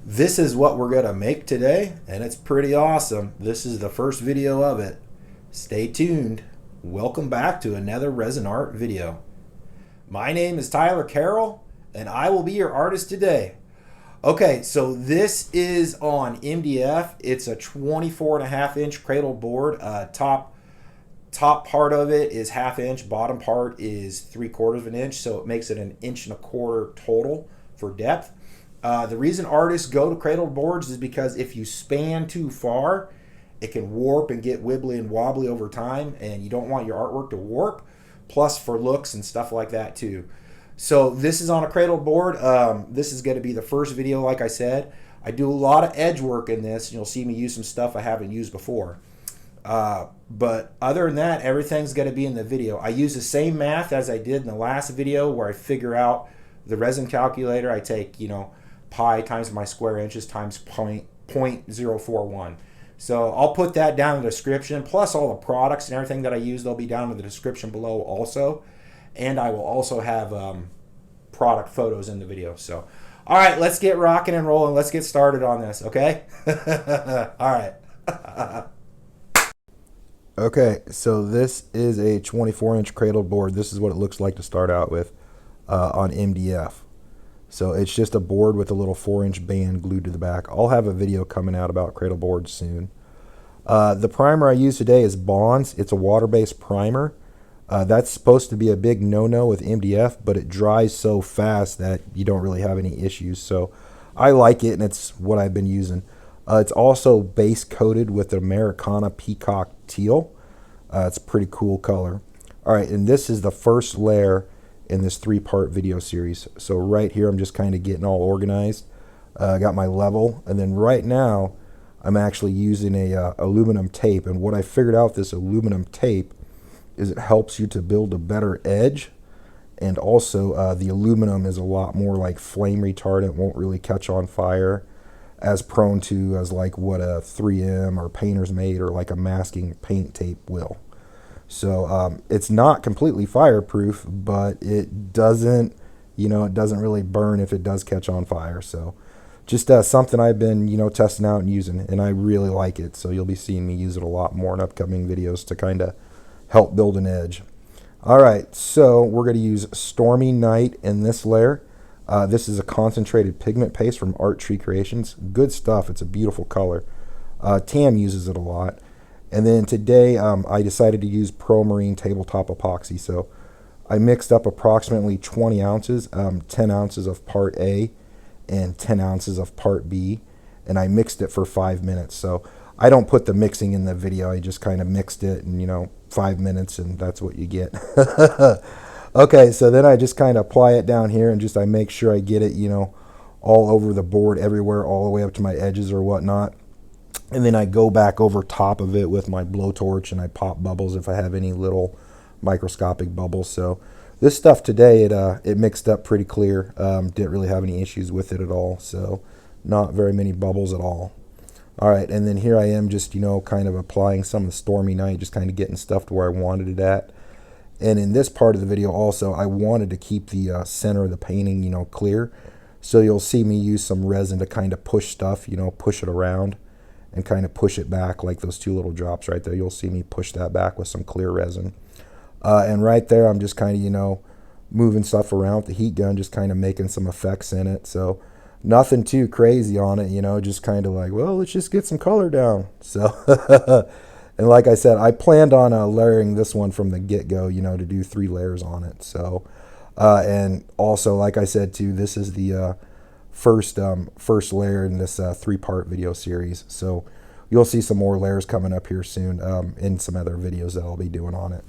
This is what we're gonna make today, and it's pretty awesome. This is the first video of it. Stay tuned. Welcome back to another resin art video. My name is Tyler Carroll, and I will be your artist today. Okay, so this is on MDF. It's a 24.5-inch cradled board. Top part of it is 1/2 inch. Bottom part is 3/4 of an inch. So it makes it 1.25 inches total for depth. The reason artists go to cradled boards is because if you span too far, it can warp and get wibbly and wobbly over time, and you don't want your artwork to warp, plus for looks and stuff like that too. So this is on a cradled board. This is going to be the first video, like I said. I do a lot of edge work in this, and you'll see me use some stuff I haven't used before. But other than that, everything's going to be in the video. I use the same math as I did in the last video where I figure out the resin calculator. I take, pi times my square inches times 0.041. So I'll put that down in the description, plus all the products and everything that I use. They'll be down in the description below also, and I will also have product photos in the video. So all right, let's get rocking and rolling. Let's get started on this, okay? All right. Okay, so this is a 24-inch cradled board. This is what it looks like to start out with on MDF. So it's just a board with a little 4-inch band glued to the back. I'll have a video coming out about cradle boards soon. The primer I use today is Bonds. It's a water-based primer. That's supposed to be a big no-no with MDF, but it dries so fast that you don't really have any issues. So I like it, and it's what I've been using. It's also base coated with the Americana Peacock Teal. It's a pretty cool color. All right, and this is the first layer in this 3-part video series. So right here, I'm just kind of getting all organized. I got my level, and then right now, I'm actually using a aluminum tape. And what I figured out with this aluminum tape is it helps you to build a better edge, and also the aluminum is a lot more like flame retardant, won't really catch on fire, as prone to as like what a 3M or Painter's Mate or like a masking paint tape will. So it's not completely fireproof, but it doesn't, it doesn't really burn if it does catch on fire. So just something I've been, testing out and using, and I really like it. So you'll be seeing me use it a lot more in upcoming videos to kind of help build an edge. All right, so we're going to use Stormy Night in this layer. This is a concentrated pigment paste from Art Tree Creations. Good stuff. It's a beautiful color. Tam uses it a lot. And then today I decided to use Pro Marine tabletop epoxy. So I mixed up approximately 20 ounces, 10 ounces of part A and 10 ounces of part B, and I mixed it for 5 minutes. So I don't put the mixing in the video. I just kind of mixed it, and 5 minutes, and that's what you get. Okay, so then I just kind of apply it down here, and I make sure I get it, all over the board, everywhere, all the way up to my edges or whatnot. And then I go back over top of it with my blowtorch, and I pop bubbles if I have any little microscopic bubbles. So this stuff today, it mixed up pretty clear. Didn't really have any issues with it at all. So not very many bubbles at all. All right, and then here I am just, kind of applying some of the Stormy Night, just kind of getting stuff to where I wanted it at. And in this part of the video also, I wanted to keep the center of the painting, clear. So you'll see me use some resin to kind of push stuff, push it around and kind of push it back like those 2 little drops right there. You'll see me push that back with some clear resin. And right there, I'm just kind of, moving stuff around with the heat gun, just kind of making some effects in it. So nothing too crazy on it, just kind of like, well, let's just get some color down. So, and like I said, I planned on layering this one from the get-go, to do 3 layers on it. So, and also, like I said too, this is the first layer in this 3-part video series. So you'll see some more layers coming up here soon in some other videos that I'll be doing on it.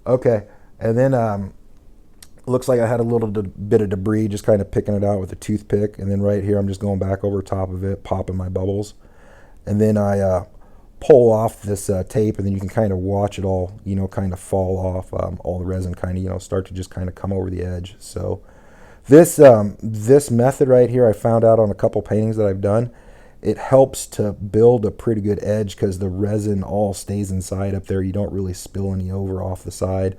Okay, and then looks like I had a little bit of debris, just kind of picking it out with a toothpick. And then right here, I'm just going back over top of it, popping my bubbles. And then I pull off this tape, and then you can kind of watch it all, kind of fall off. All the resin kind of, start to just kind of come over the edge. So this method right here, I found out on a couple paintings that I've done. It helps to build a pretty good edge because the resin all stays inside up there. You don't really spill any over off the side.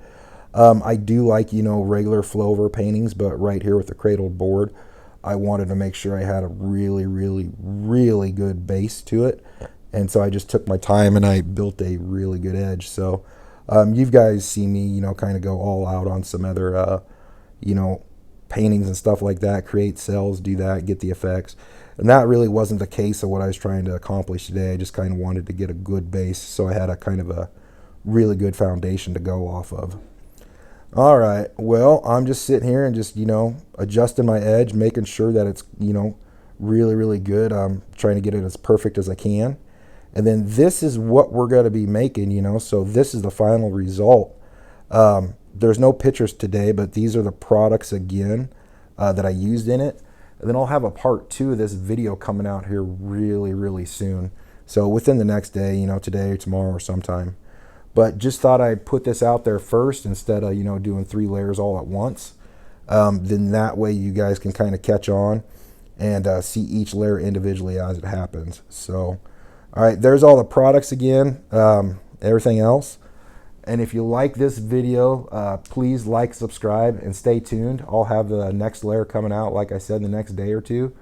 I do like, regular flow over paintings, but right here with the cradled board, I wanted to make sure I had a really, really, really good base to it. And so I just took my time and I built a really good edge. So you guys see me, you know, kind of go all out on some other, you know, paintings and stuff like that, create cells, do that, get the effects. And that really wasn't the case of what I was trying to accomplish today. I just kind of wanted to get a good base so I had a kind of a really good foundation to go off of. All right, well, I'm just sitting here and just, you know, adjusting my edge, making sure that it's, you know, really, really good. I'm trying to get it as perfect as I can. And then this is what we're going to be making, you know, so this is the final result. There's no pictures today, but these are the products again that I used in it. And then I'll have a part 2 of this video coming out here really, really soon. So within the next day, you know, today, tomorrow, or sometime. But just thought I'd put this out there first instead of, you know, doing 3 layers all at once. Then that way you guys can kind of catch on and see each layer individually as it happens. So, all right, there's all the products again, everything else. And if you like this video, please like, subscribe, and stay tuned. I'll have the next layer coming out, like I said, the next day or two.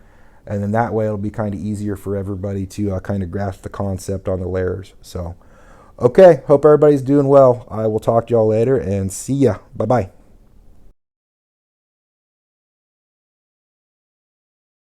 And then that way it'll be kind of easier for everybody to kind of grasp the concept on the layers. So, okay, hope everybody's doing well. I will talk to y'all later and see ya. Bye-bye.